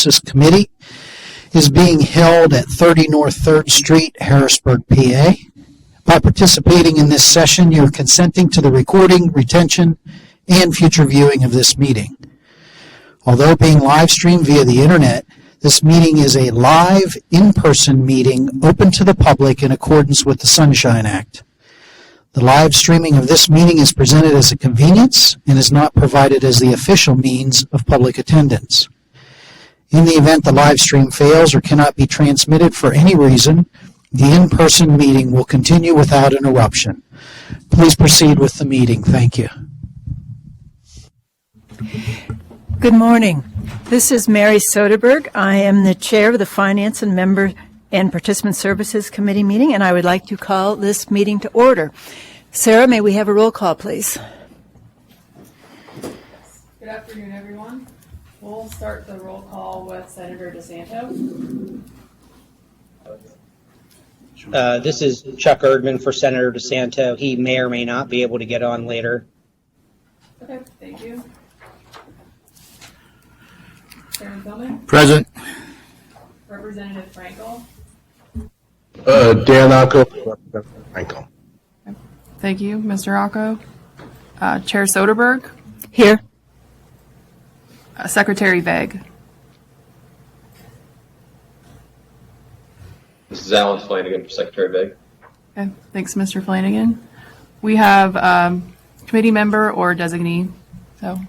Services Committee is being held at 30 North 3rd Street, Harrisburg, PA. By participating in this session, you're consenting to the recording, retention, and future viewing of this meeting. Although being live streamed via the internet, this meeting is a live, in-person meeting open to the public in accordance with the Sunshine Act. The live streaming of this meeting is presented as a convenience and is not provided as the official means of public attendance. In the event the live stream fails or cannot be transmitted for any reason, the in-person meeting will continue without interruption. Please proceed with the meeting. Thank you. Good morning. This is Mary Soderberg. I am the chair of the Finance and Member and Participant Services Committee meeting, and I would like to call this meeting to order. Sarah, may we have a roll call, please? Good afternoon, everyone. We'll start the roll call with Senator DeSanto. This is Chuck Erdman for Senator DeSanto. He may or may not be able to get on later. Okay, thank you. Chairman Philman? Present. Representative Frankel? Dan Acco. Representative Frankel. Thank you, Mr. Acco. Chair Soderberg? Here. Secretary Veg? This is Alan Flanagan for Secretary Veg. Okay, thanks, Mr. Flanagan. We have committee member or designee. So,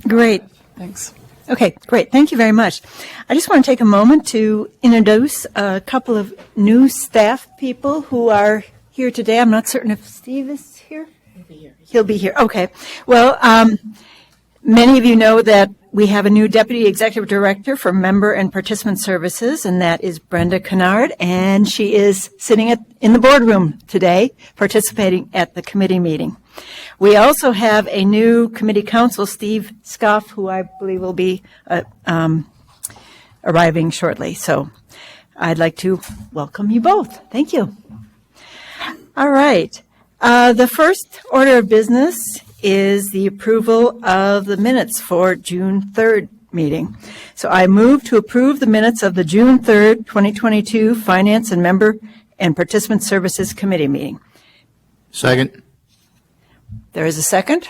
Great. thanks. Okay, great. Thank you very much. I just want to take a moment to introduce a couple of new staff people who are here today. I'm not certain if Steve is here. He'll be here. Okay. Well, many of you know that we have a new Deputy Executive Director for Member and Participant Services, and that is Brenda Kennard, and she is sitting in the boardroom today, participating at the committee meeting. We also have a new committee counsel, Steve Scoff, who I believe will be arriving shortly. So I'd like to welcome you both. Thank you. All right. The first order of business is the approval of the minutes for June 3rd meeting. So I move to approve the minutes of the June 3rd, 2022 Finance and Member and Participant Services Committee meeting. Second. There is a second.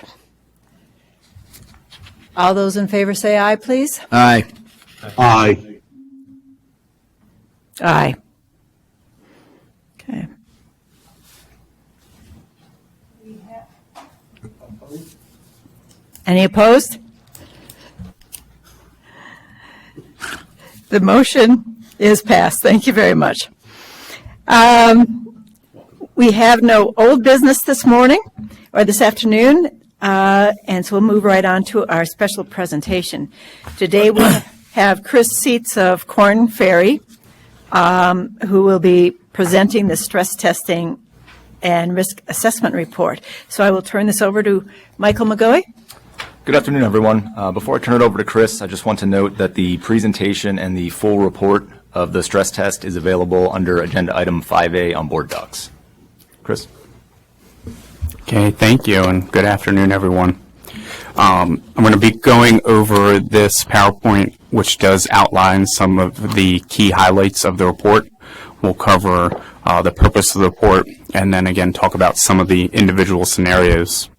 All those in favor say aye, please. Aye. Aye. Aye. Okay. Any opposed? The motion is passed. Thank you very much. We have no old business this morning or this afternoon, and so we'll move right on to our special presentation. Today we have Chris Seitz of Korn Ferry, who will be presenting the stress testing and risk assessment report. So I will turn this over to Michael McGoey. Good afternoon, everyone. Before I turn it over to Chris, I just want to note that the presentation and the full report of the stress test is available under agenda item 5A on board docs. Chris? Okay, thank you, and good afternoon, everyone. I'm going to be going over this PowerPoint, which does outline some of the key highlights of the report. We'll cover the purpose of the report, and then again talk about some of the individual scenarios.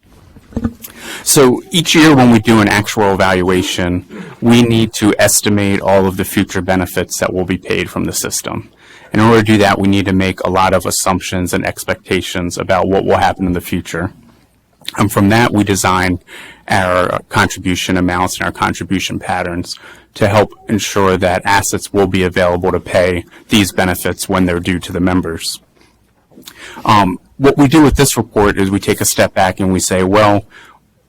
So each year when we do an actual evaluation, we need to estimate all of the future benefits that will be paid from the system. In order to do that, we need to make a lot of assumptions and expectations about what will happen in the future. And from that, we design our contribution amounts and our contribution patterns to help ensure that assets will be available to pay these benefits when they're due to the members. What we do with this report is we take a step back and we say, well,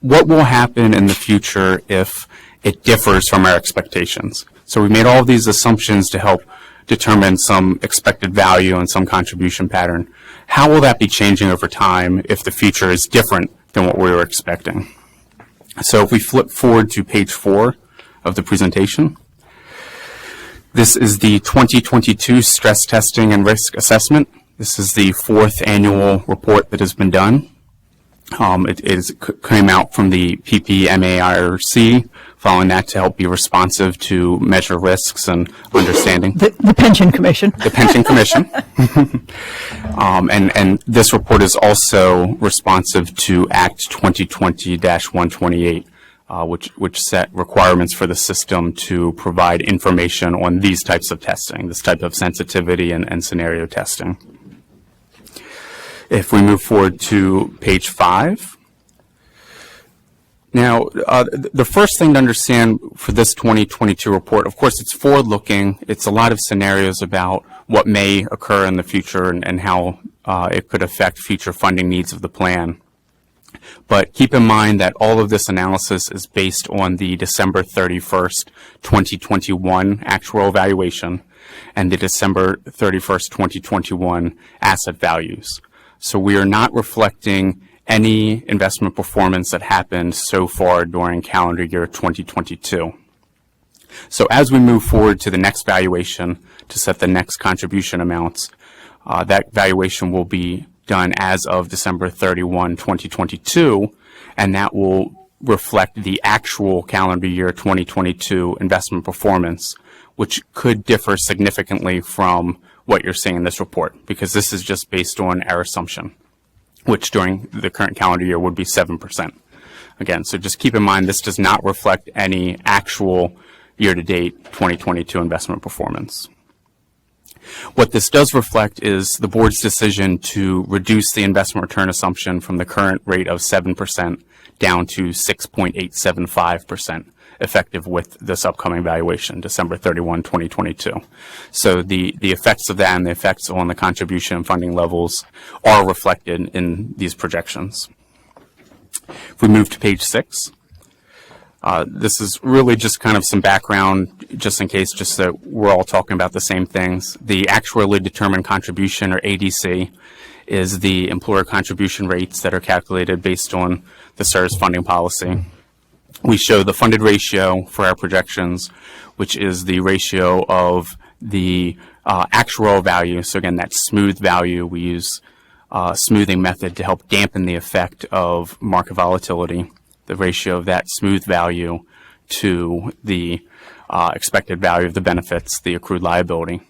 what will happen in the future if it differs from our expectations? So we made all of these assumptions to help determine some expected value and some contribution pattern. How will that be changing over time if the future is different than what we were expecting? So if we flip forward to page 4 of the presentation, this is the 2022 stress testing and risk assessment. This is the 4th annual report that has been done. It came out from the PPMAIRC, following that to help be responsive to measure risks and understanding. The Pension Commission. The Pension Commission. And this report is also responsive to Act 2020-128, which set requirements for the system to provide information on these types of testing, this type of sensitivity and scenario testing. If we move forward to page 5. Now, the first thing to understand for this 2022 report, of course, it's forward-looking. It's a lot of scenarios about what may occur in the future and how it could affect future funding needs of the plan. But keep in mind that all of this analysis is based on the December 31st, 2021 actual valuation and the December 31st, 2021 asset values. So we are not reflecting any investment performance that happened so far during calendar year 2022. So as we move forward to the next valuation to set the next contribution amounts, that valuation will be done as of December 31, 2022, and that will reflect the actual calendar year 2022 investment performance, which could differ significantly from what you're seeing in this report, because this is just based on our assumption, which during the current calendar year would be 7%. Again, so just keep in mind this does not reflect any actual year-to-date 2022 investment performance. What this does reflect is the board's decision to reduce the investment return assumption from the current rate of 7% down to 6.875%, effective with this upcoming valuation, December 31, 2022. So the effects of that and the effects on the contribution and funding levels are reflected in these projections. If we move to page 6, this is really just kind of some background, just in case, just that we're all talking about the same things. The actuarially determined contribution, or ADC, is the employer contribution rates that are calculated based on the CSRS funding policy. We show the funded ratio for our projections, which is the ratio of the actual value. So again, that smooth value, we use smoothing method to help dampen the effect of market volatility. The ratio of that smooth value to the expected value of the benefits, the accrued liability.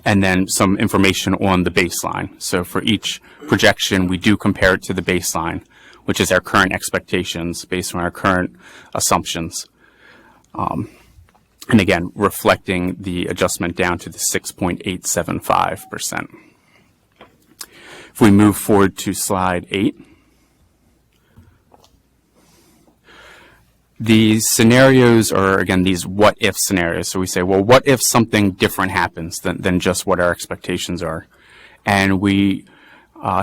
And then some information on the baseline. So for each projection, we do compare it to the baseline, which is our current expectations based on our current assumptions. And again, reflecting the adjustment down to the 6.875%. If we move forward to slide 8, these scenarios are, again, these what-if scenarios. So we say, well, what if something different happens than just what our expectations are? And we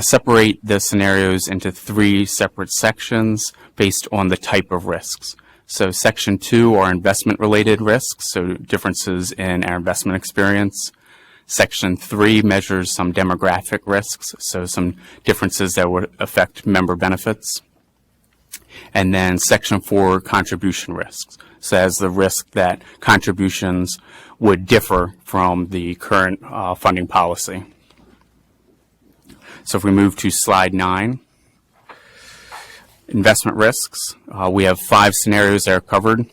separate the scenarios into 3 separate sections based on the type of risks. So section 2 are investment-related risks, so differences in our investment experience. Section 3 measures some demographic risks, so some differences that would affect member benefits. And then section 4, contribution risks, so as the risk that contributions would differ from the current funding policy. So if we move to slide 9, investment risks, we have 5 scenarios that are covered.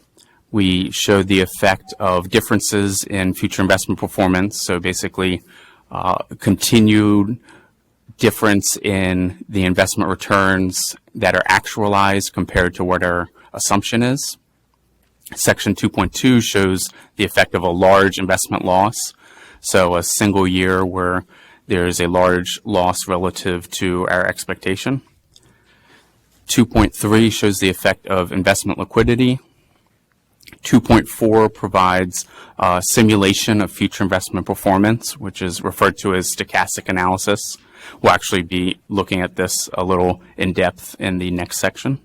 We show the effect of differences in future investment performance, so basically continued difference in the investment returns that are actualized compared to what our assumption is. Section 2.2 shows the effect of a large investment loss, so a single year where there is a large loss relative to our expectation. 2.3 shows the effect of investment liquidity. 2.4 provides a simulation of future investment performance, which is referred to as stochastic analysis. We'll actually be looking at this a little in depth in the next section.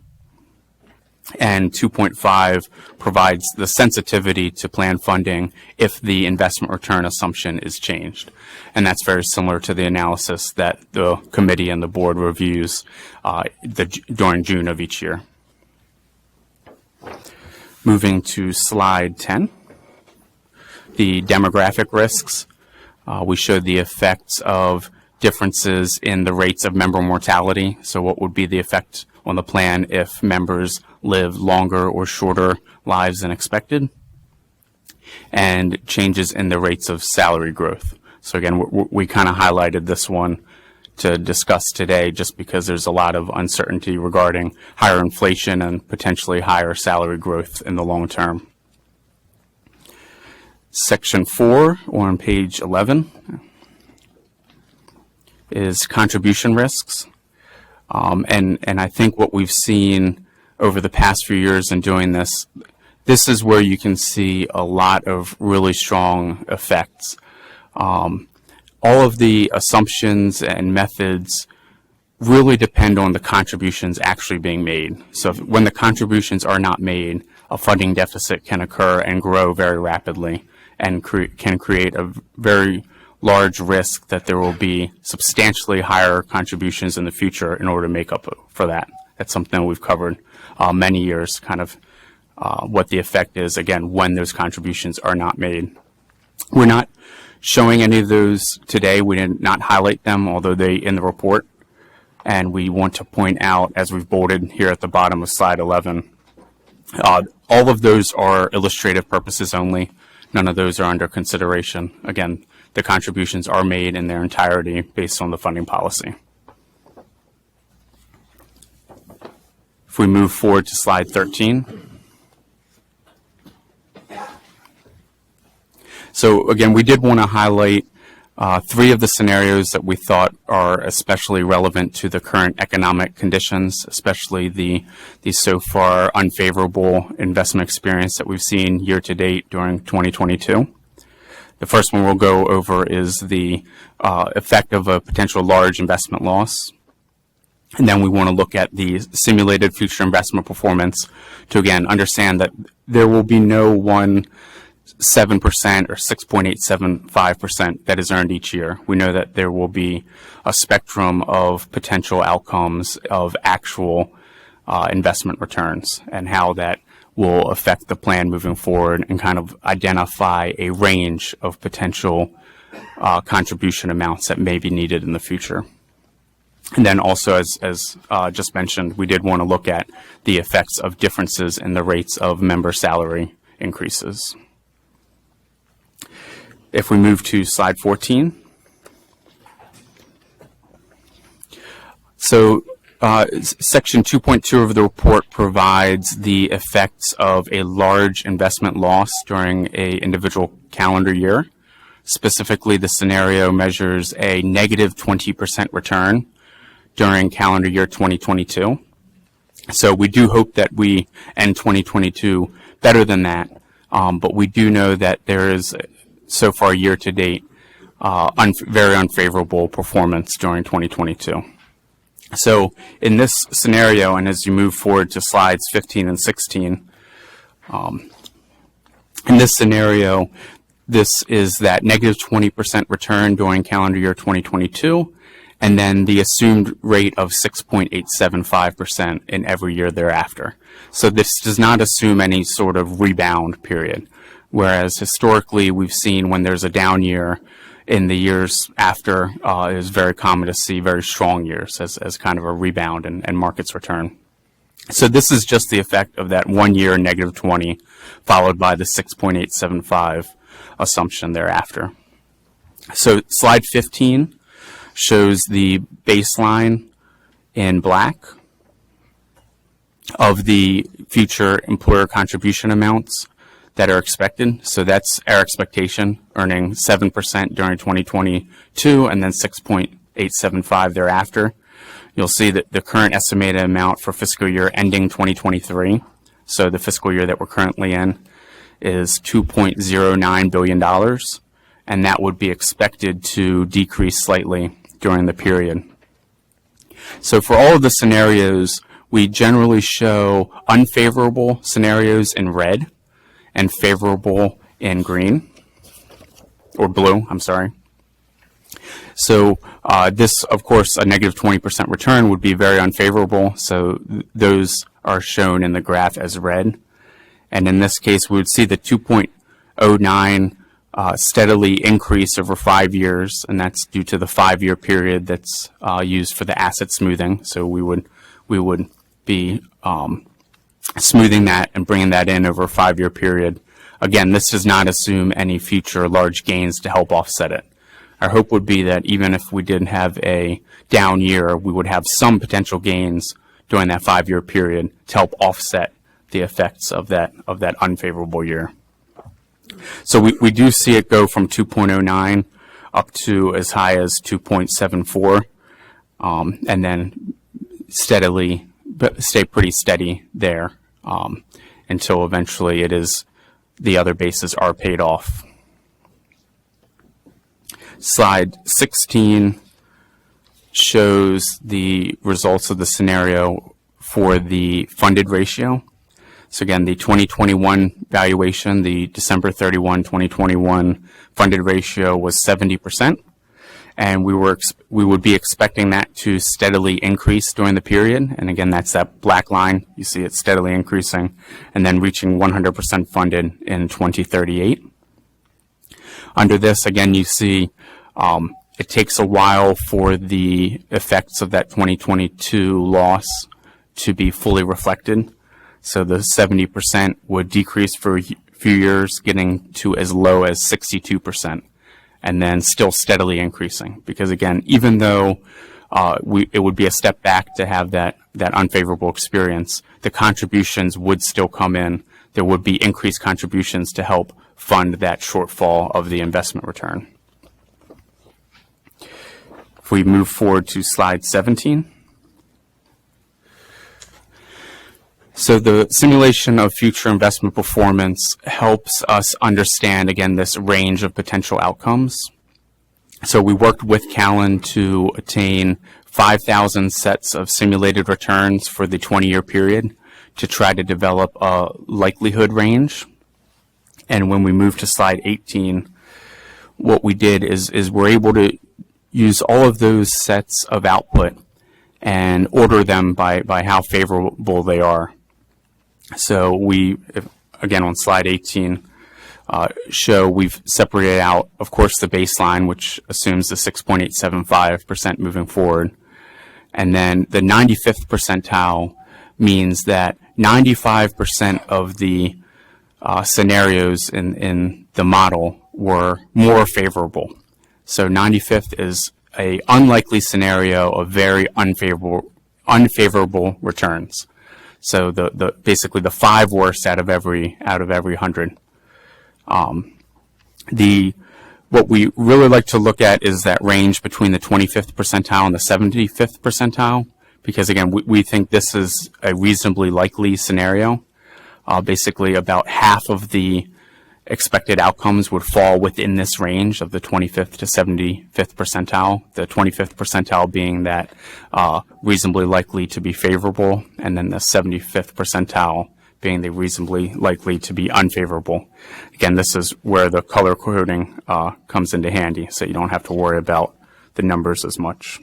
And 2.5 provides the sensitivity to plan funding if the investment return assumption is changed. And that's very similar to the analysis that the committee and the board reviews during June of each year. Moving to slide 10, the demographic risks. We showed the effects of differences in the rates of member mortality. So what would be the effect on the plan if members live longer or shorter lives than expected, and changes in the rates of salary growth. So again, we kind of highlighted this one to discuss today just because there's a lot of uncertainty regarding higher inflation and potentially higher salary growth in the long term. Section 4, or on page 11, is contribution risks. And I think what we've seen over the past few years in doing this, this is where you can see a lot of really strong effects. All of the assumptions and methods really depend on the contributions actually being made. So when the contributions are not made, a funding deficit can occur and grow very rapidly and can create a very large risk that there will be substantially higher contributions in the future in order to make up for that. That's something we've covered many years, kind of what the effect is, again, when those contributions are not made. We're not showing any of those today. We did not highlight them, although they in the report. And we want to point out, as we've bolded here at the bottom of slide 11, all of those are illustrative purposes only. None of those are under consideration. Again, the contributions are made in their entirety based on the funding policy. If we move forward to slide 13. So again, we did want to highlight 3 of the scenarios that we thought are especially relevant to the current economic conditions, especially the so far unfavorable investment experience that we've seen year to date during 2022. The first one we'll go over is the effect of a potential large investment loss. And then we want to look at the simulated future investment performance to, again, understand that there will be no 7% or 6.875% that is earned each year. We know that there will be a spectrum of potential outcomes of actual investment returns and how that will affect the plan moving forward and kind of identify a range of potential contribution amounts that may be needed in the future. And then also, as just mentioned, we did want to look at the effects of differences in the rates of member salary increases. If we move to slide 14. So section 2.2 of the report provides the effects of a large investment loss during an individual calendar year. Specifically, the scenario measures a negative 20% return during calendar year 2022. So we do hope that we end 2022 better than that, but we do know that there is so far year to date, very unfavorable performance during 2022. So in this scenario, and as you move forward to slides 15 and 16, in this scenario, this is that negative 20% return during calendar year 2022, and then the assumed rate of 6.875% in every year thereafter. So this does not assume any sort of rebound period. Whereas historically, we've seen when there's a down year in the years after, it is very common to see very strong years as kind of a rebound and markets return. So this is just the effect of that 1 year negative 20 followed by the 6.875 assumption thereafter. So slide 15 shows the baseline in black of the future employer contribution amounts that are expected. So that's our expectation, earning 7% during 2022 and then 6.875 thereafter. You'll see that the current estimated amount for fiscal year ending 2023, so the fiscal year that we're currently in, is $2.09 billion, and that would be expected to decrease slightly during the period. So for all of the scenarios, we generally show unfavorable scenarios in red and favorable in green, or blue, I'm sorry. So this, of course, a negative 20% return would be very unfavorable, so those are shown in the graph as red. And in this case, we would see the 2.09 steadily increase over 5 years, and that's due to the 5-year period that's used for the asset smoothing. So we would be smoothing that and bringing that in over a 5-year period. Again, this does not assume any future large gains to help offset it. Our hope would be that even if we didn't have a down year, we would have some potential gains during that 5-year period to help offset the effects of that unfavorable year. So we do see it go from 2.09 up to as high as 2.74, and then stay pretty steady there until eventually the other bases are paid off. Slide 16 shows the results of the scenario for the funded ratio. So again, the 2021 valuation, the December 31, 2021 funded ratio was 70%, and we would be expecting that to steadily increase during the period. And again, that's that black line. You see it steadily increasing, and then reaching 100% funded in 2038. Under this, again, you see it takes a while for the effects of that 2022 loss to be fully reflected. So the 70% would decrease for a few years, getting to as low as 62%, and then still steadily increasing. Because again, even though it would be a step back to have that unfavorable experience, the contributions would still come in. There would be increased contributions to help fund that shortfall of the investment return. If we move forward to slide 17. So the simulation of future investment performance helps us understand, again, this range of potential outcomes. So we worked with Callan to attain 5,000 sets of simulated returns for the 20-year period to try to develop a likelihood range. And when we move to slide 18, what we did is we're able to use all of those sets of output and order them by how favorable they are. So again, on slide 18, we've separated out, of course, the baseline, which assumes the 6.875% moving forward. And then the 95th percentile means that 95% of the scenarios in the model were more favorable. So 95th is a unlikely scenario of very unfavorable returns. So basically the 5 worst out of every 100. What we really like to look at is that range between the 25th percentile and the 75th percentile, because again, we think this is a reasonably likely scenario. Basically about half of the expected outcomes would fall within this range of the 25th to 75th percentile, the 25th percentile being that reasonably likely to be favorable, and then the 75th percentile being the reasonably likely to be unfavorable. Again, this is where the color coding comes into handy, so you don't have to worry about the numbers as much.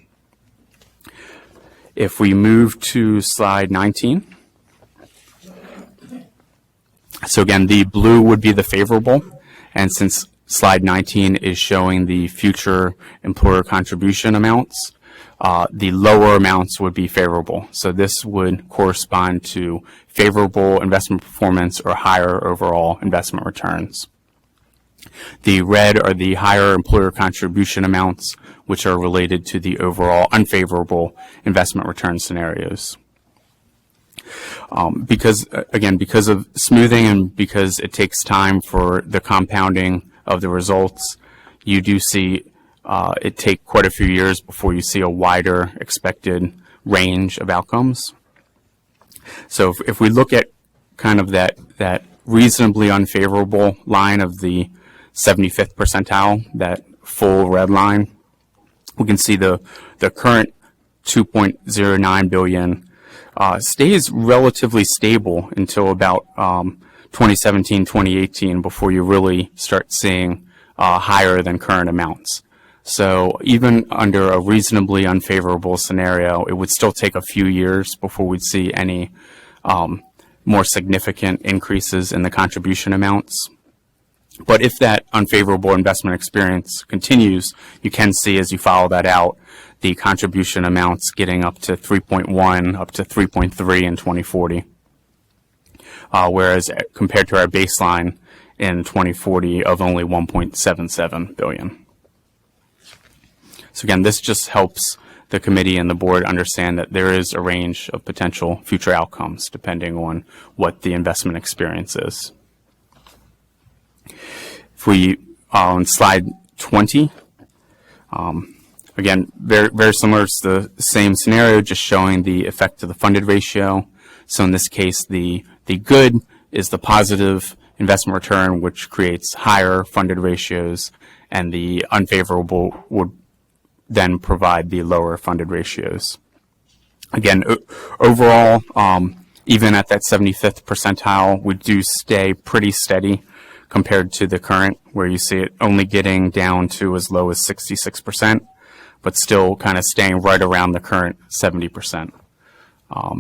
If we move to slide 19. So again, the blue would be the favorable, and since slide 19 is showing the future employer contribution amounts, the lower amounts would be favorable. So this would correspond to favorable investment performance or higher overall investment returns. The red are the higher employer contribution amounts, which are related to the overall unfavorable investment return scenarios. Because of smoothing and because it takes time for the compounding of the results, you do see it take quite a few years before you see a wider expected range of outcomes. So if we look at kind of that reasonably unfavorable line of the 75th percentile, that full red line, we can see the current 2.09 billion stays relatively stable until about 2017, 2018, before you really start seeing higher than current amounts. So even under a reasonably unfavorable scenario, it would still take a few years before we'd see any more significant increases in the contribution amounts. But if that unfavorable investment experience continues, you can see as you follow that out, the contribution amounts getting up to 3.1, up to 3.3 in 2040. whereas compared to our baseline in 2040 of only 1.77 billion. So again, this just helps the committee and the board understand that there is a range of potential future outcomes depending on what the investment experience is. If we are on slide 20, again, very similar to the same scenario, just showing the effect of the funded ratio. So in this case, the good is the positive investment return, which creates higher funded ratios, and the unfavorable would then provide the lower funded ratios. Again, overall, even at that 75th percentile, we do stay pretty steady compared to the current, where you see it only getting down to as low as 66%, but still kind of staying right around the current 70%.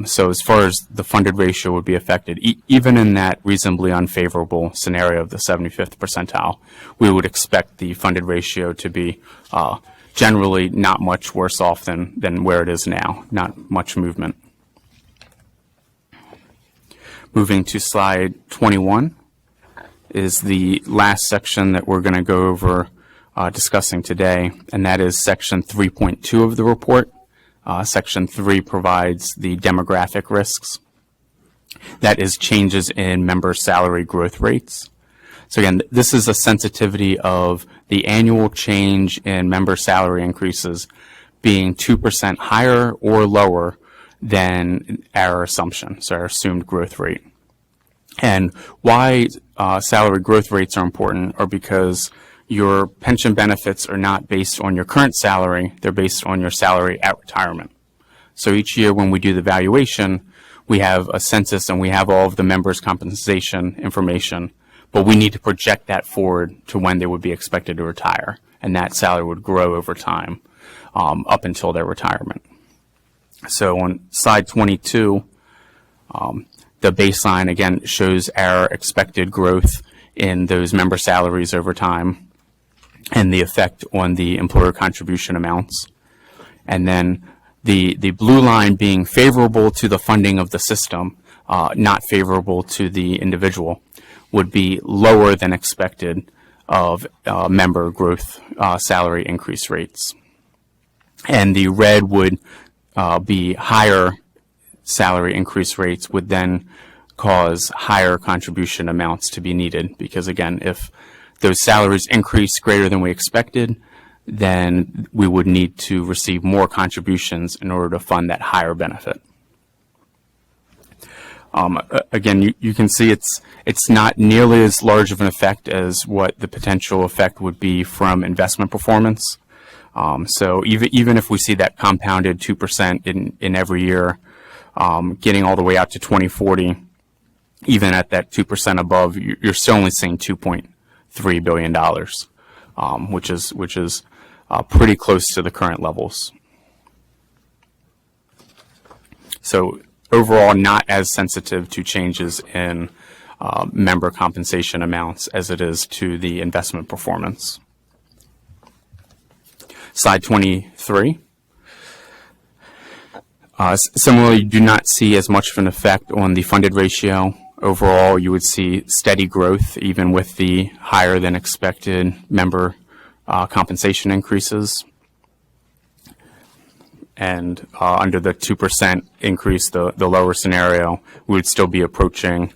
So as far as the funded ratio would be affected, even in that reasonably unfavorable scenario of the 75th percentile, we would expect the funded ratio to be generally not much worse off than where it is now, not much movement. Moving to slide 21 is the last section that we're going to go over discussing today, and that is section 3.2 of the report. Section 3 provides the demographic risks. That is changes in member salary growth rates. So again, this is a sensitivity of the annual change in member salary increases being 2% higher or lower than our assumption, so our assumed growth rate. And why salary growth rates are important are because your pension benefits are not based on your current salary, they're based on your salary at retirement. So each year when we do the valuation, we have a census and we have all of the members' compensation information, but we need to project that forward to when they would be expected to retire, and that salary would grow over time up until their retirement. So on slide 22, the baseline again shows our expected growth in those member salaries over time and the effect on the employer contribution amounts. And then the blue line being favorable to the funding of the system, not favorable to the individual, would be lower than expected of member growth salary increase rates. And the red would be higher salary increase rates would then cause higher contribution amounts to be needed, because again, if those salaries increase greater than we expected, then we would need to receive more contributions in order to fund that higher benefit. Again, you can see it's not nearly as large of an effect as what the potential effect would be from investment performance. So even if we see that compounded 2% in every year, getting all the way out to 2040, even at that 2% above, you're still only seeing $2.3 billion, which is pretty close to the current levels. So overall, not as sensitive to changes in member compensation amounts as it is to the investment performance. Slide 23. Similarly, you do not see as much of an effect on the funded ratio. Overall, you would see steady growth even with the higher than expected member compensation increases. And under the 2% increase, the lower scenario, we would still be approaching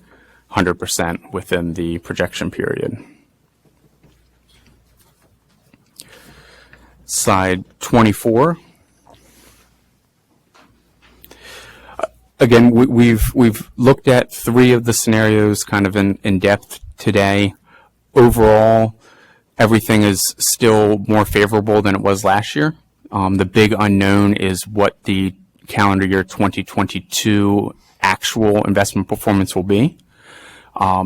100% within the projection period. Slide 24. Again, we've looked at three of the scenarios kind of in depth today. Overall, everything is still more favorable than it was last year. The big unknown is what the calendar year 2022 actual investment performance will be.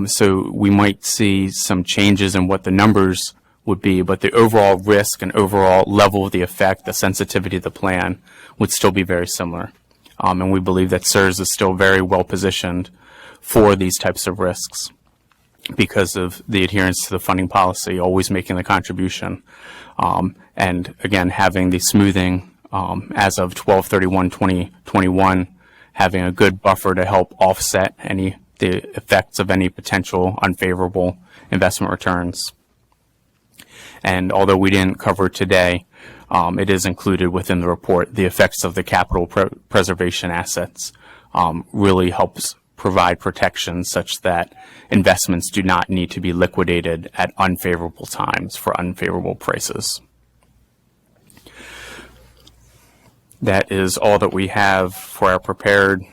So we might see some changes in what the numbers would be, but the overall risk and overall level of the effect, the sensitivity of the plan would still be very similar. And we believe that CSRS is still very well positioned for these types of risks because of the adherence to the funding policy, always making the contribution, and again, having the smoothing as of 12/31/2021, having a good buffer to help offset anything the effects of any potential unfavorable investment returns. And although we didn't cover it today, it is included within the report. The effects of the capital preservation assets really helps provide protection such that investments do not need to be liquidated at unfavorable times for unfavorable prices. That is all that we have for our prepared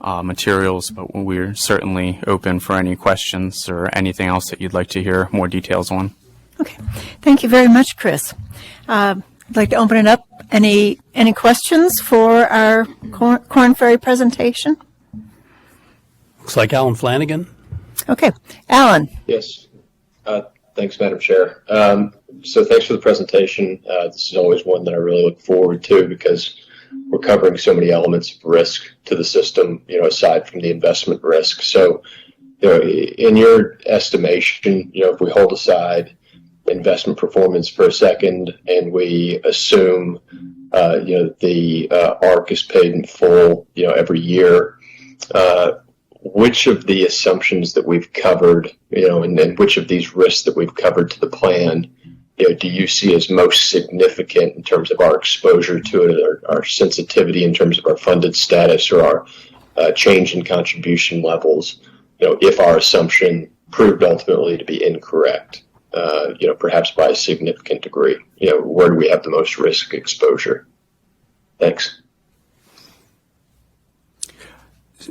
materials, but we're certainly open for any questions or anything else that you'd like to hear more details on. Okay. Thank you very much, Chris. I'd like to open it up. Any questions for our Corn Ferry presentation? Looks like Alan Flanagan. Okay. Alan. Yes. Thanks, Madam Chair. So thanks for the presentation. This is always one that I really look forward to because we're covering so many elements of risk to the system, aside from the investment risk. So, in your estimation, if we hold aside investment performance for a second and we assume, the ARC is paid in full, every year, which of the assumptions that we've covered, and which of these risks that we've covered to the plan, do you see as most significant in terms of our exposure to it, or our sensitivity in terms of our funded status, or our change in contribution levels, if our assumption proved ultimately to be incorrect, perhaps by a significant degree? Where do we have the most risk exposure? Thanks.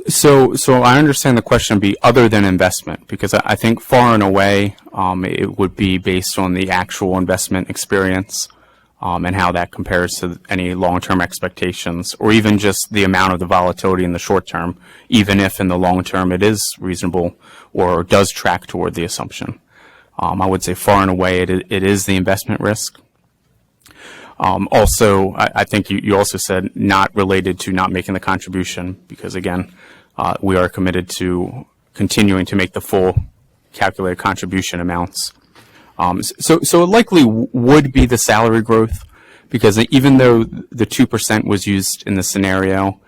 So I understand the question be other than investment, because I think far and away it would be based on the actual investment experience and how that compares to any long-term expectations, or even just the amount of the volatility in the short term, even if in the long term it is reasonable or does track toward the assumption. I would say far and away it is the investment risk. Also, I think you also said not related to not making the contribution, because again, we are committed to continuing to make the full calculated contribution amounts. So it likely would be the salary growth, because even though the 2% was used in the scenario,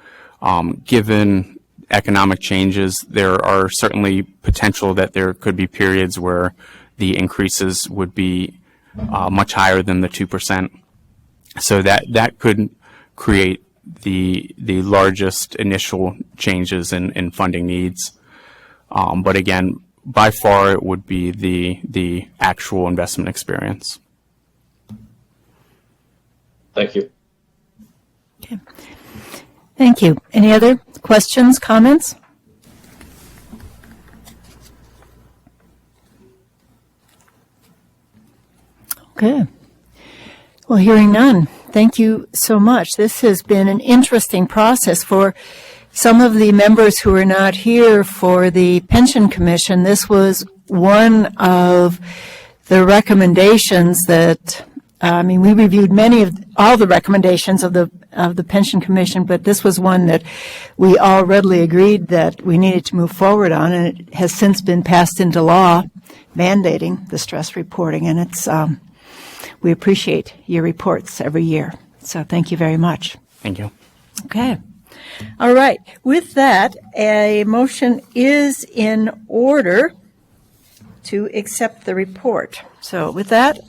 given economic changes, there are certainly potential that there could be periods where the increases would be much higher than the 2%. So that could create the largest initial changes in funding needs. But again, by far it would be the actual investment experience. Thank you. Okay. Thank you. Any other questions, comments? Okay. Well, hearing none, thank you so much. This has been an interesting process for some of the members who are not here for the Pension Commission. This was one of the recommendations that, we reviewed all the recommendations of the Pension Commission, but this was one that we all readily agreed that we needed to move forward on, and it has since been passed into law mandating the stress reporting, and it's we appreciate your reports every year. So thank you very much. Thank you. Okay. All right. With that, a motion is in order to accept the report. So with that,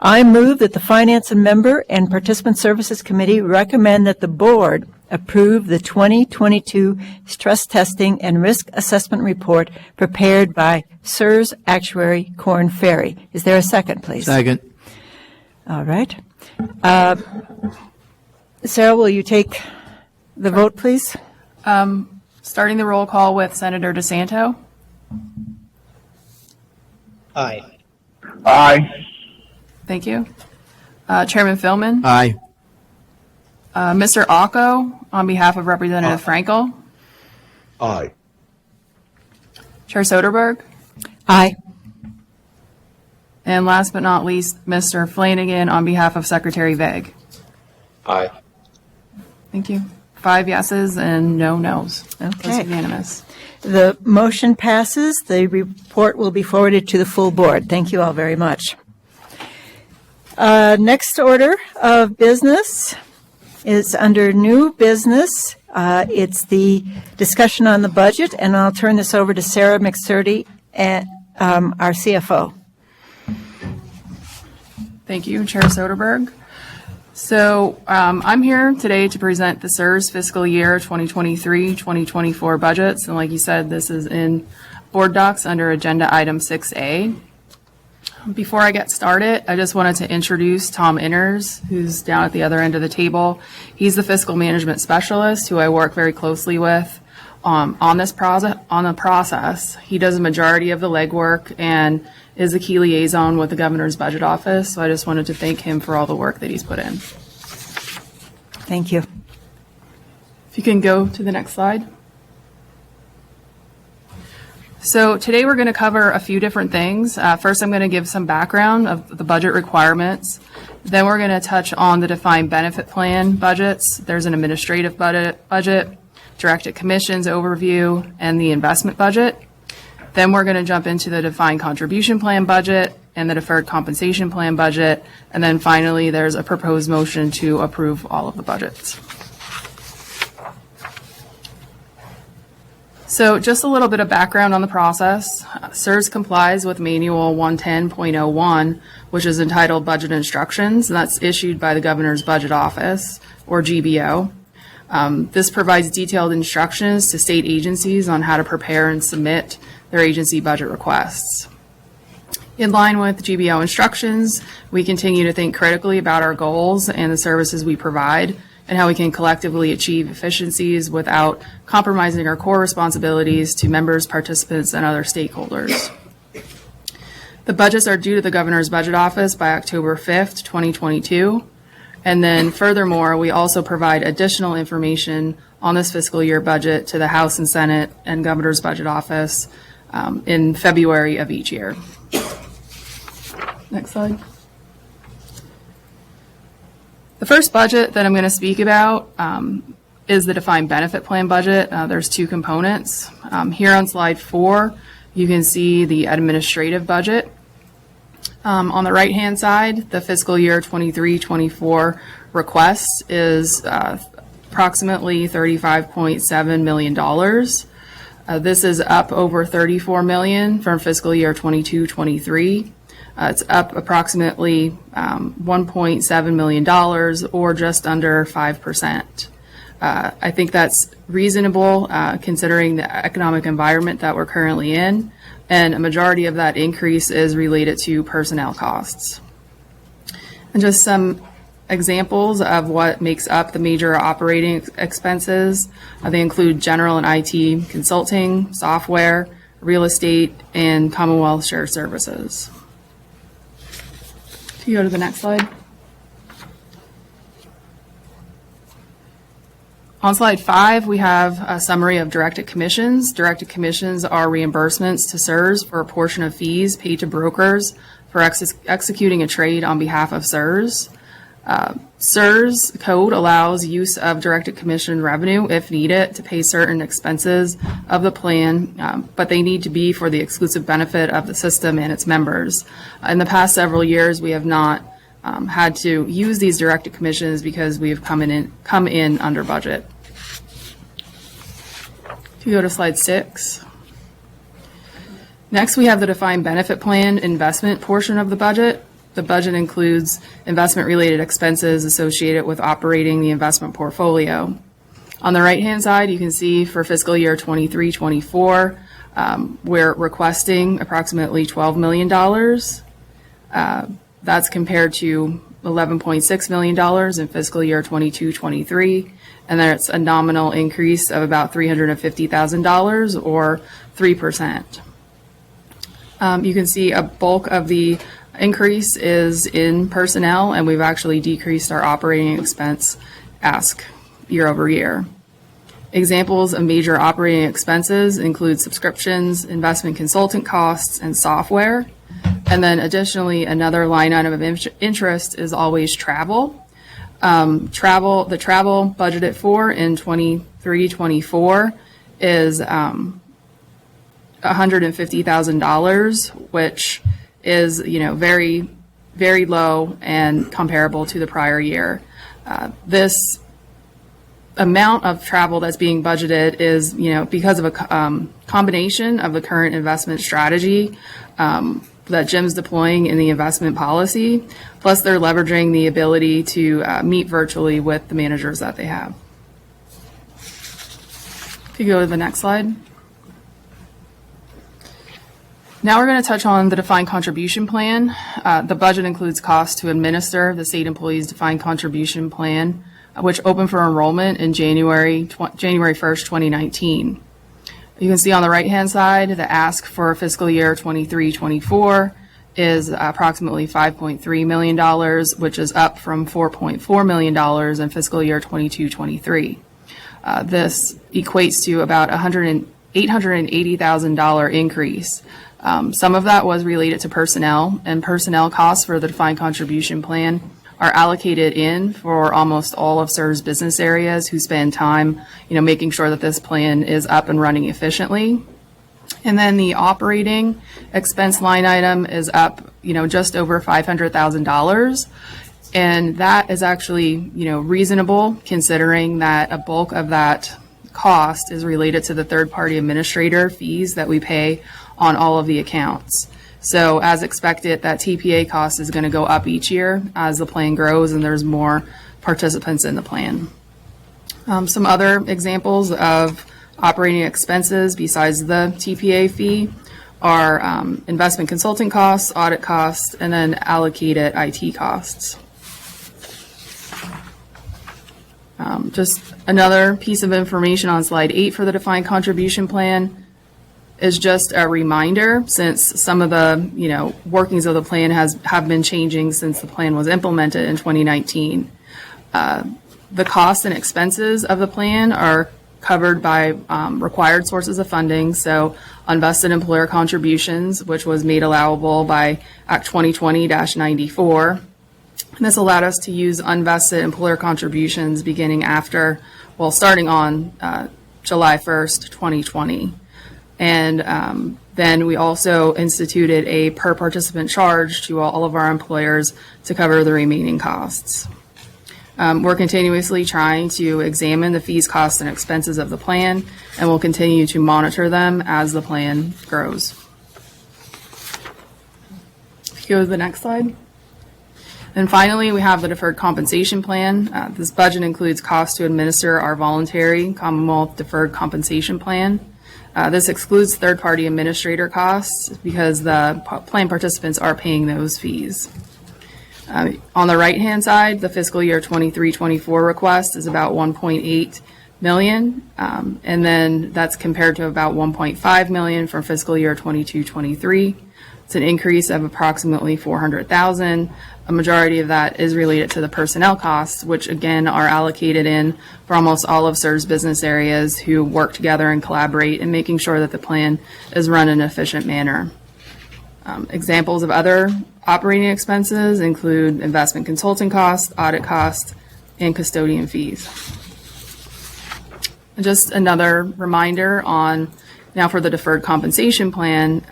I move that the Finance and Member and Participant Services Committee recommend that the Board approve the 2022 Stress Testing and Risk Assessment Report prepared by CSRS Actuary Corn Ferry. Is there a second, please? Second. All right. Sarah, will you take the vote, please? Starting the roll call with Senator DeSanto. Aye. Aye. Thank you. Chairman Philman. Aye. Mr. Acco, on behalf of Representative Frankel. Aye. Chair Soderberg. Aye. And last but not least, Mr. Flanagan, on behalf of Secretary Vague. Aye. Thank you. 5 yeses and no nos. That's Okay. unanimous. The motion passes. The report will be forwarded to the full board. Thank you all very much. Next order of business is under new business, It's the discussion on the budget, and I'll turn this over to Sarah McSturdy, our CFO. Thank you, Chair Soderberg. So I'm here today to present the CSRS fiscal year 2023-2024 budgets. And like you said, this is in board docs under agenda item 6A. Before I get started, I just wanted to introduce Tom Inners, who's down at the other end of the table. He's the fiscal management specialist who I work very closely with on this process. He does a majority of the legwork and is the key liaison with the governor's budget office. So I just wanted to thank him for all the work that he's put in. Thank you. If you can go to the next slide. So today we're going to cover a few different things. First, I'm going to give some background of the budget requirements. Then we're going to touch on the defined benefit plan budgets. There's an administrative budget, directed commissions overview, and the investment budget. Then we're going to jump into the defined contribution plan budget and the deferred compensation plan budget. And then finally, there's a proposed motion to approve all of the budgets. So just a little bit of background on the process. CSRS complies with Manual 110.01, which is entitled Budget Instructions, and that's issued by the Governor's Budget Office, or GBO. This provides detailed instructions to state agencies on how to prepare and submit their agency budget requests. In line with GBO instructions, we continue to think critically about our goals and the services we provide, and how we can collectively achieve efficiencies without compromising our core responsibilities to members, participants, and other stakeholders. The budgets are due to the Governor's Budget Office by October 5th, 2022. And then furthermore, we also provide additional information on this fiscal year budget to the House and Senate and Governor's Budget Office in February of each year. Next slide. The first budget that I'm going to speak about is the defined benefit plan budget. There's two components. Here on slide 4, you can see the administrative budget. On the right-hand side, the fiscal year 23-24 request is approximately $35.7 million. This is up over $34 million from fiscal year 22-23. It's up approximately $1.7 million, or just under 5%. I think that's reasonable considering the economic environment that we're currently in, and a majority of that increase is related to personnel costs. And just some examples of what makes up the major operating expenses. They include general and IT consulting, software, real estate, and Commonwealth Share Services. If you go to the next slide. On slide 5, we have a summary of directed commissions. Directed commissions are reimbursements to CSRS for a portion of fees paid to brokers for executing a trade on behalf of CSRS. CSRS code allows use of directed commission revenue if needed to pay certain expenses of the plan, but they need to be for the exclusive benefit of the system and its members. In the past several years, we have not had to use these directed commissions because we have come in under budget. If you go to slide 6. Next, we have the defined benefit plan investment portion of the budget. The budget includes investment-related expenses associated with operating the investment portfolio. On the right-hand side, you can see for fiscal year 23-24, we're requesting approximately $12 million. That's compared to $11.6 million in fiscal year 22-23, and that's a nominal increase of about $350,000 or 3%. You can see a bulk of the increase is in personnel, and we've actually decreased our operating expense ask year over year. Examples of major operating expenses include subscriptions, investment consultant costs, and software. And then additionally, another line item of interest is always travel. The travel budgeted for in 23-24 is $150,000, which is, very, very low and comparable to the prior year. This amount of travel that's being budgeted is, because of a combination of the current investment strategy that Jim's deploying in the investment policy, plus they're leveraging the ability to meet virtually with the managers that they have. If you go to the next slide. Now we're going to touch on the defined contribution plan. The budget includes costs to administer the state employees defined contribution plan, which opened for enrollment in January 1st, 2019. You can see on the right-hand side, the ask for fiscal year 23-24 is approximately $5.3 million, which is up from $4.4 million in fiscal year 22-23. This equates to about $880,000 increase. Some of that was related to personnel, and personnel costs for the defined contribution plan are allocated in for almost all of CSR's business areas who spend time, making sure that this plan is up and running efficiently. And then the operating expense line item is up, just over $500,000. And that is actually, reasonable considering that a bulk of that cost is related to the third-party administrator fees that we pay on all of the accounts. So as expected, that TPA cost is going to go up each year as the plan grows and there's more participants in the plan. Some other examples of operating expenses besides the TPA fee are investment consulting costs, audit costs, and then allocated IT costs. Just another piece of information on slide 8 for the defined contribution plan is just a reminder, since some of the workings of the plan have been changing since the plan was implemented in 2019. The costs and expenses of the plan are covered by required sources of funding, so unvested employer contributions, which was made allowable by Act 2020-94. And this allowed us to use unvested employer contributions starting on July 1st, 2020. And then we also instituted a per participant charge to all of our employers to cover the remaining costs. We're continuously trying to examine the fees, costs, and expenses of the plan, and we'll continue to monitor them as the plan grows. If you go to the next slide. And finally, we have the deferred compensation plan. This budget includes costs to administer our voluntary Commonwealth deferred compensation plan. This excludes third-party administrator costs because the plan participants are paying those fees. On the right-hand side, the fiscal year 23-24 request is about $1.8 million, and then that's compared to about $1.5 million for fiscal year 22-23. It's an increase of approximately $400,000. A majority of that is related to the personnel costs, which again are allocated in for almost all of CSR's business areas who work together and collaborate in making sure that the plan is run in an efficient manner. Examples of other operating expenses include investment consulting costs, audit costs, and custodian fees. And just another reminder on now for the deferred compensation plan,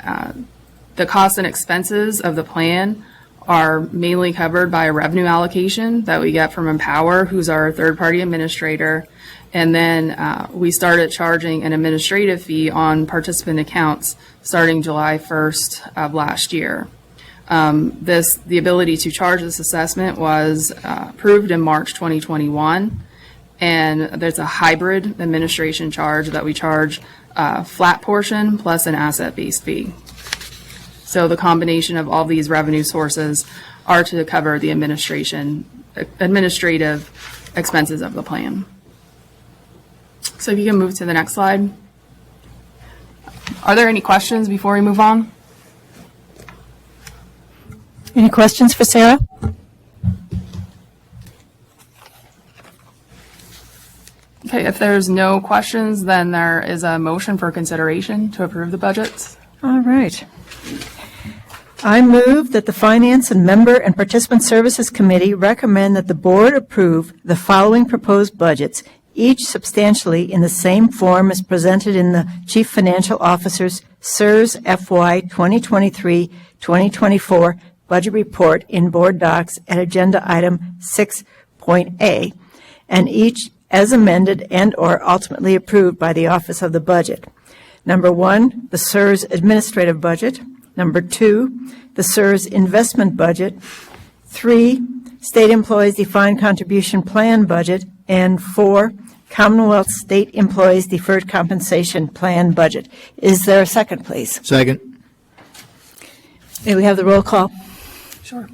the costs and expenses of the plan are mainly covered by a revenue allocation that we get from Empower, who's our third-party administrator. And then we started charging an administrative fee on participant accounts starting July 1st of last year. The ability to charge this assessment was approved in March 2021. And there's a hybrid administration charge that we charge a flat portion plus an asset-based fee. So the combination of all these revenue sources are to cover the administrative expenses of the plan. So if you can move to the next slide. Are there any questions before we move on? Any questions for Sarah? Okay, if there's no questions, then there is a motion for consideration to approve the budgets. All right. I move that the Finance and Member and Participant Services Committee recommend that the board approve the following proposed budgets, each substantially in the same form as presented in the Chief Financial Officer's CSRS FY 2023-2024 budget report in board docs at agenda item 6.A, and each as amended and/or ultimately approved by the Office of the Budget. Number 1, the SERS administrative budget. Number 2, the SERS investment budget. 3, state employees defined contribution plan budget. And 4, Commonwealth State Employees Deferred Compensation Plan budget. Is there a second, please? Second. May we have the roll call? Sure.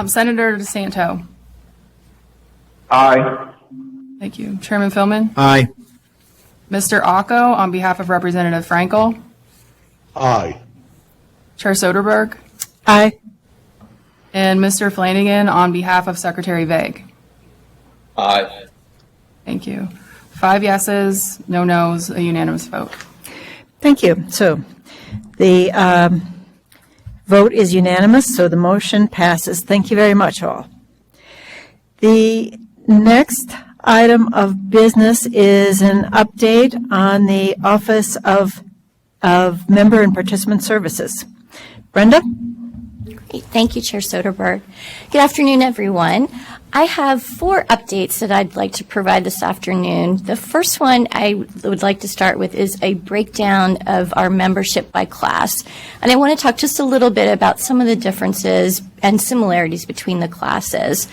Senator DeSanto. Aye. Thank you. Chairman Philman. Aye. Mr. Acco, on behalf of Representative Frankel. Aye. Chair Soderberg. Aye. And Mr. Flanagan, on behalf of Secretary Vague. Aye. Thank you. 5 yeses, no nos, a unanimous vote. Thank you. So the vote is unanimous, so the motion passes. Thank you very much, all. The next item of business is an update on the Office of Member and Participant Services. Brenda? Great. Thank you, Chair Soderberg. Good afternoon, everyone. I have 4 updates that I'd like to provide this afternoon. The first one I would like to start with is a breakdown of our membership by class. And I want to talk just a little bit about some of the differences and similarities between the classes.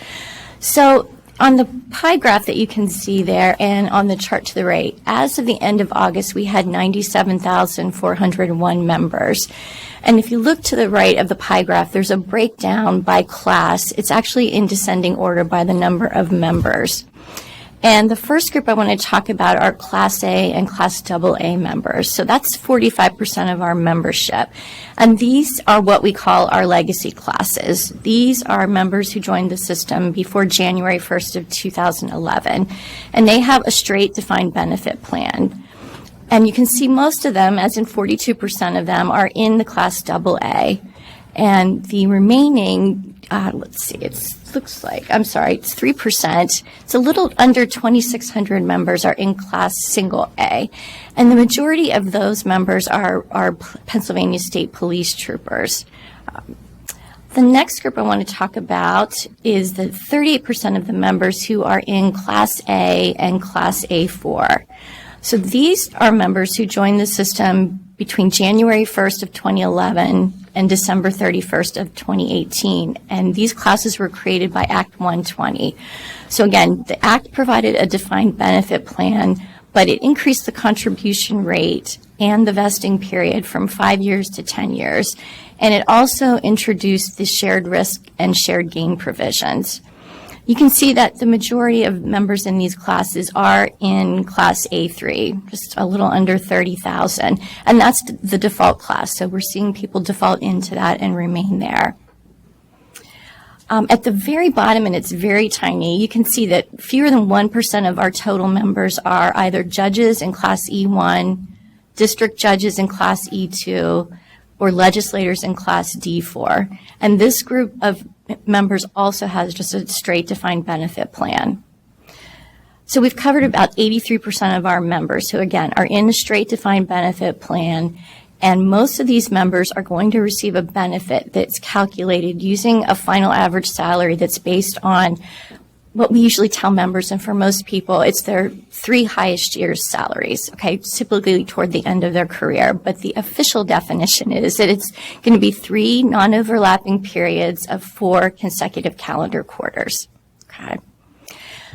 So on the pie graph that you can see there and on the chart to the right, as of the end of August, we had 97,401 members. And if you look to the right of the pie graph, there's a breakdown by class. It's actually in descending order by the number of members. And the first group I want to talk about are Class A and Class AA members. So that's 45% of our membership. And these are what we call our legacy classes. These are members who joined the system before January 1st of 2011. And they have a straight defined benefit plan. And you can see most of them, as in 42% of them, are in the Class AA. And the remaining, it's 3%. It's a little under 2,600 members are in Class Single A. And the majority of those members are Pennsylvania State Police troopers. The next group I want to talk about is the 38% of the members who are in Class A and Class A4. So these are members who joined the system between January 1st of 2011 and December 31st of 2018. And these classes were created by Act 120. So again, the Act provided a defined benefit plan, but it increased the contribution rate and the vesting period from 5 years to 10 years. And it also introduced the shared risk and shared gain provisions. You can see that the majority of members in these classes are in Class A3, just a little under 30,000, and that's the default class. So we're seeing people default into that and remain there. At the very bottom, and it's very tiny, you can see that fewer than 1% of our total members are either judges in Class E1, district judges in Class E2, or legislators in Class D4. And this group of members also has just a straight defined benefit plan. So we've covered about 83% of our members who, again, are in a straight defined benefit plan, and most of these members are going to receive a benefit that's calculated using a final average salary that's based on what we usually tell members, and for most people, it's their 3 highest years' salaries, okay, typically toward the end of their career. But the official definition is that it's going to be 3 non-overlapping periods of 4 consecutive calendar quarters, okay?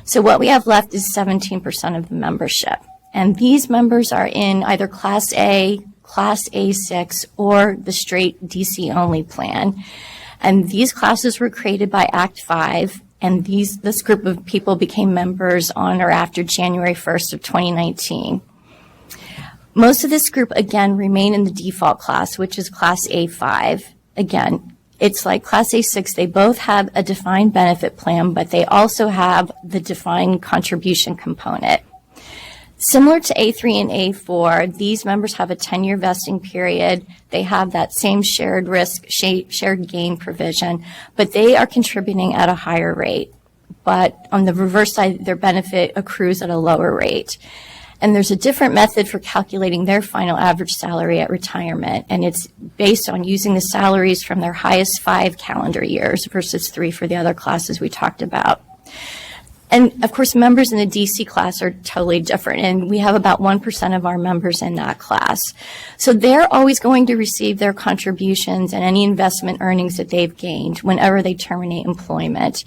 So what we have left is 17% of the membership. And these members are in either Class A, Class A6, or the straight DC-only plan. And these classes were created by Act 5. And this group of people became members on or after January 1st of 2019. Most of this group, again, remain in the default class, which is Class A5. Again, it's like Class A6. They both have a defined benefit plan, but they also have the defined contribution component. Similar to A3 and A4, these members have a 10-year vesting period. They have that same shared risk, shared gain provision, but they are contributing at a higher rate. But on the reverse side, their benefit accrues at a lower rate. And there's a different method for calculating their final average salary at retirement, and it's based on using the salaries from their highest 5 calendar years versus 3 for the other classes we talked about. And of course, members in the DC class are totally different, and we have about 1% of our members in that class. So they're always going to receive their contributions and any investment earnings that they've gained whenever they terminate employment.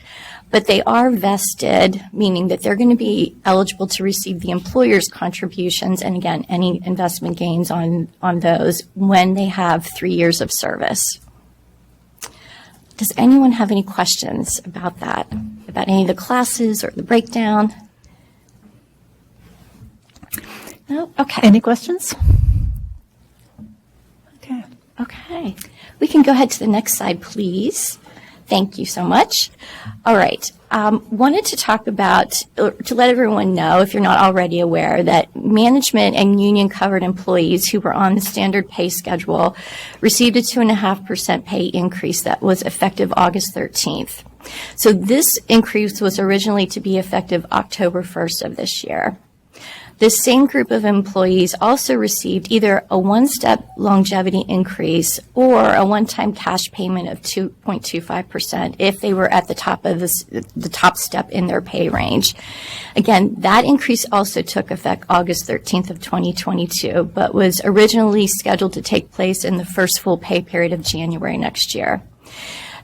But they are vested, meaning that they're going to be eligible to receive the employer's contributions and, again, any investment gains on those when they have 3 years of service. Does anyone have any questions about that, about any of the classes or the breakdown? No? Okay. Any questions? Okay. Okay. We can go ahead to the next slide, please. Thank you so much. All right. Wanted to talk about, to let everyone know, if you're not already aware, that management and union covered employees who were on the standard pay schedule received a 2.5% pay increase that was effective August 13th. So this increase was originally to be effective October 1st of this year. This same group of employees also received either a one-step longevity increase or a one-time cash payment of 2.25% if they were at the top of the top step in their pay range. Again, that increase also took effect August 13th of 2022, but was originally scheduled to take place in the first full pay period of January next year.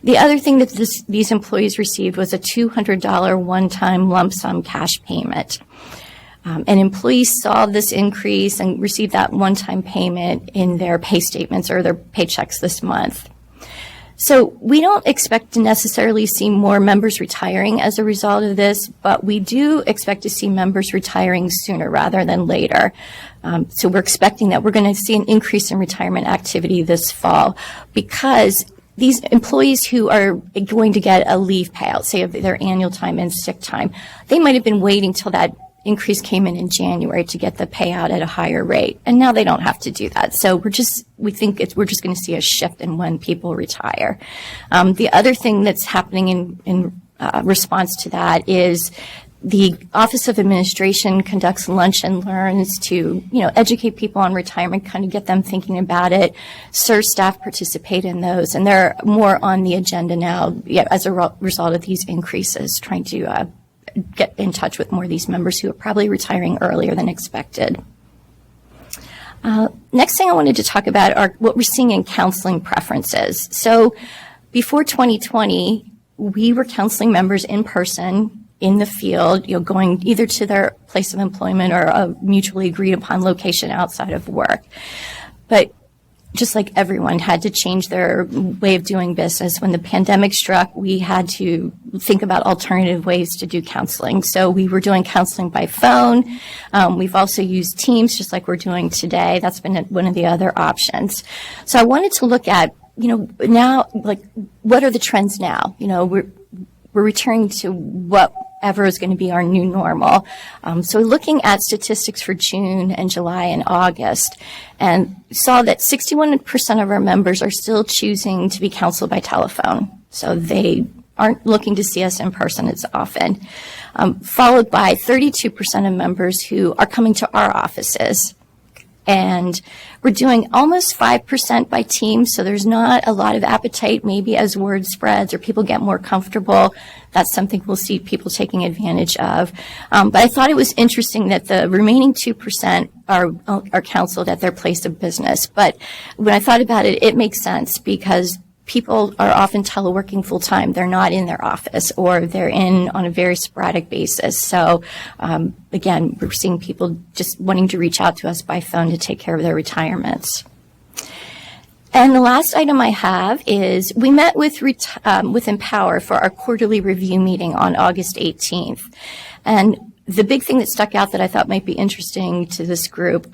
The other thing that these employees received was a $200 one-time lump sum cash payment. And employees saw this increase and received that one-time payment in their pay statements or their paychecks this month. So we don't expect to necessarily see more members retiring as a result of this, but we do expect to see members retiring sooner rather than later. So we're expecting that we're going to see an increase in retirement activity this fall because these employees who are going to get a leave payout, say of their annual time and sick time, they might have been waiting till that increase came in January to get the payout at a higher rate. And now they don't have to do that. So we're just going to see a shift in when people retire. The other thing that's happening in response to that is the Office of Administration conducts lunch and learns to, educate people on retirement, kind of get them thinking about it. SIR staff participate in those, and they're more on the agenda now as a result of these increases, trying to get in touch with more of these members who are probably retiring earlier than expected. Next thing I wanted to talk about are what we're seeing in counseling preferences. So before 2020, we were counseling members in person in the field, going either to their place of employment or a mutually agreed upon location outside of work. But just like everyone had to change their way of doing business. When the pandemic struck, we had to think about alternative ways to do counseling. So we were doing counseling by phone. We've also used Teams, just like we're doing today. That's been one of the other options. So I wanted to look at, now, what are the trends now? We're returning to whatever is going to be our new normal. So looking at statistics for June and July and August, and saw that 61% of our members are still choosing to be counseled by telephone. So they aren't looking to see us in person as often, followed by 32% of members who are coming to our offices. And we're doing almost 5% by team, so there's not a lot of appetite. Maybe as word spreads or people get more comfortable, that's something we'll see people taking advantage of. But I thought it was interesting that the remaining 2% are counseled at their place of business. But when I thought about it, it makes sense because people are often teleworking full time. They're not in their office or they're in on a very sporadic basis. So again, we're seeing people just wanting to reach out to us by phone to take care of their retirements. And the last item I have is we met with Empower for our quarterly review meeting on August 18th. And the big thing that stuck out that I thought might be interesting to this group,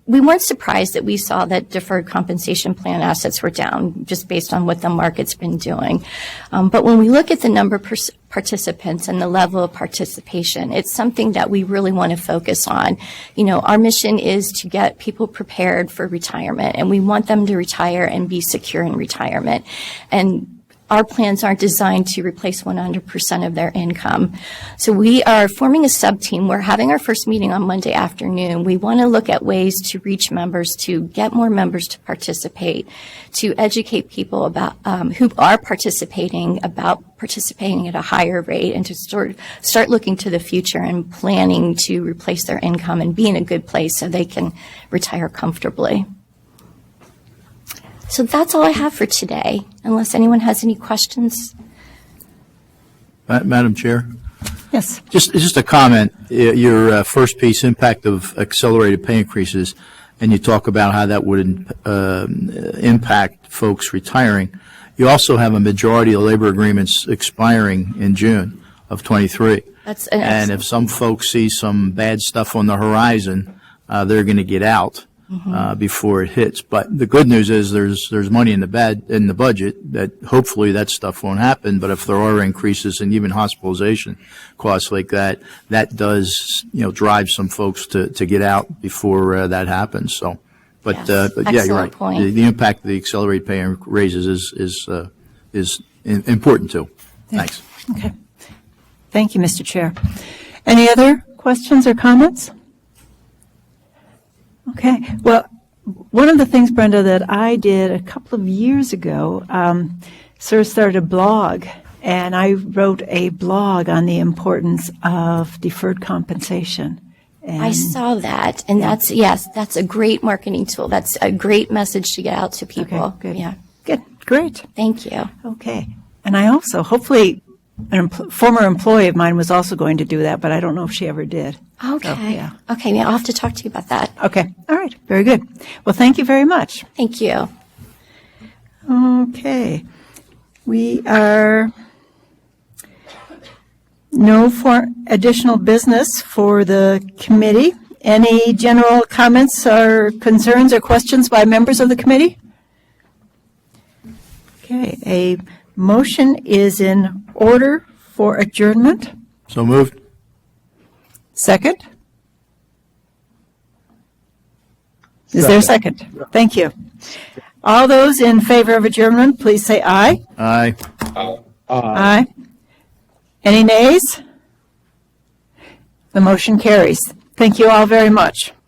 we weren't surprised that we saw that deferred compensation plan assets were down just based on what the market's been doing. But when we look at the number of participants and the level of participation, it's something that we really want to focus on. Our mission is to get people prepared for retirement, and we want them to retire and be secure in retirement. And our plans aren't designed to replace 100% of their income. So we are forming a sub-team. We're having our first meeting on Monday afternoon. We want to look at ways to reach members, to get more members to participate, to educate people about who are participating about participating at a higher rate, and to start looking to the future and planning to replace their income and be in a good place so they can retire comfortably. So that's all I have for today, unless anyone has any questions. Madam Chair, Yes. just a comment. Your first piece, impact of accelerated pay increases, and you talk about how that would impact folks retiring. You also have a majority of labor agreements expiring in June of 23. And if some folks see some bad stuff on the horizon, they're going to get out. Before it hits. But the good news is there's money in the budget that hopefully that stuff won't happen. But if there are increases and even hospitalization costs like that, that does drive some folks to get out before that happens. So, but yeah, you're right. The impact of the accelerated pay raises is important too. Thanks. Okay. Thank you, Mr. Chair. Any other questions or comments? Okay. Well, one of the things, Brenda, that I did a couple of years ago, sort of started a blog, and I wrote a blog on the importance of deferred compensation. And I saw that, and that's a great marketing tool. That's a great message to get out to people. Okay, good. Yeah. Good. Great. Thank you. Okay. And I also, hopefully, former employee of mine was also going to do that, but I don't know if she ever did. Okay. So, yeah. Okay, I'll have to talk to you about that. Okay. All right. Very good. Well, thank you very much. Thank you. Okay. We are no for additional business for the committee. Any general comments or concerns or questions by members of the committee? Okay. A motion is in order for adjournment. So moved. Second? Is there a second? Thank you. All those in favor of adjournment, please say aye. Aye. Aye. Any nays? The motion carries. Thank you all very much.